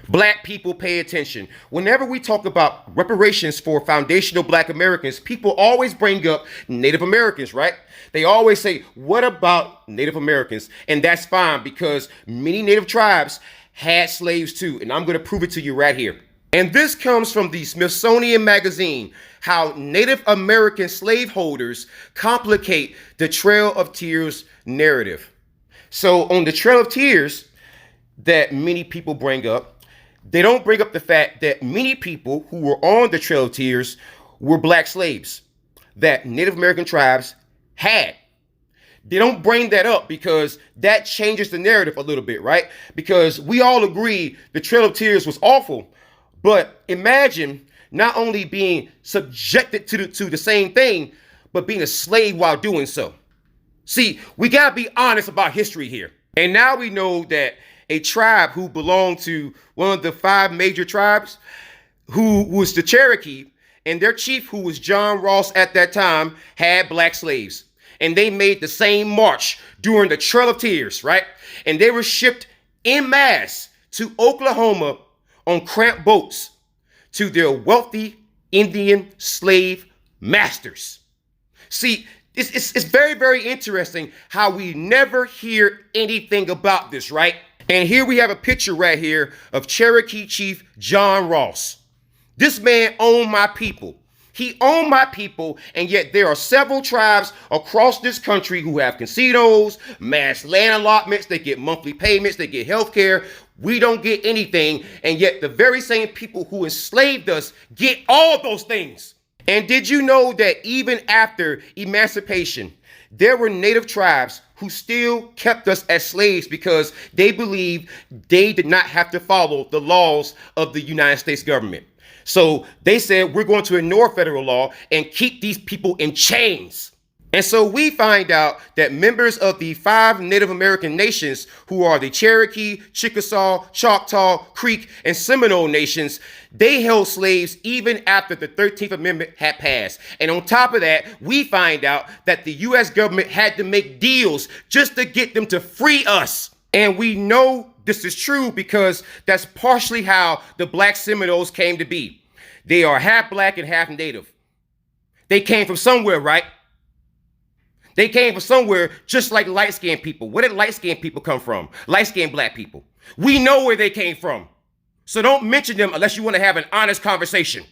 Black people, pay attention. Whenever we talk about reparations for foundational Black Americans, people always bring up Native Americans, right? They always say, what about Native Americans? And that's fine because many Native tribes had slaves too. And I'm going to prove it to you right here. And this comes from the Smithsonian Magazine, how Native American slaveholders complicate the Trail of Tears narrative. So on the Trail of Tears that many people bring up, they don't bring up the fact that many people who were on the Trail of Tears were Black slaves that Native American tribes had. They don't bring that up because that changes the narrative a little bit, right? Because we all agree the Trail of Tears was awful, but imagine not only being subjected to the same thing, but being a slave while doing so. See, we gotta be honest about history here. And now we know that a tribe who belonged to one of the 5 major tribes, who was the Cherokee, and their chief, who was John Ross at that time, had Black slaves. And they made the same march during the Trail of Tears, right? And they were shipped en masse to Oklahoma on cramped boats to their wealthy Indian slave masters. See, it's very, very interesting how we never hear anything about this, right? And here we have a picture right here of Cherokee Chief John Ross. This man owned my people. He owned my people, and yet there are several tribes across this country who have casinos, mass land allotments, they get monthly payments, they get health care. We don't get anything, and yet the very same people who enslaved us get all those things. And did you know that even after emancipation, there were Native tribes who still kept us as slaves because they believed they did not have to follow the laws of the United States government. So they said, we're going to ignore federal law and keep these people in chains. And so we find out that members of the 5 Native American nations, who are the Cherokee, Chickasaw, Choctaw, Creek, and Seminole nations, they held slaves even after the 13th Amendment had passed. And on top of that, we find out that the U.S. government had to make deals just to get them to free us. And we know this is true because that's partially how the Black Seminoles came to be. They are half Black and half Native. They came from somewhere, right? They came from somewhere just like light-skinned people. Where did light-skinned people come from? Light-skinned Black people. We know where they came from. So don't mention them unless you want to have an honest conversation.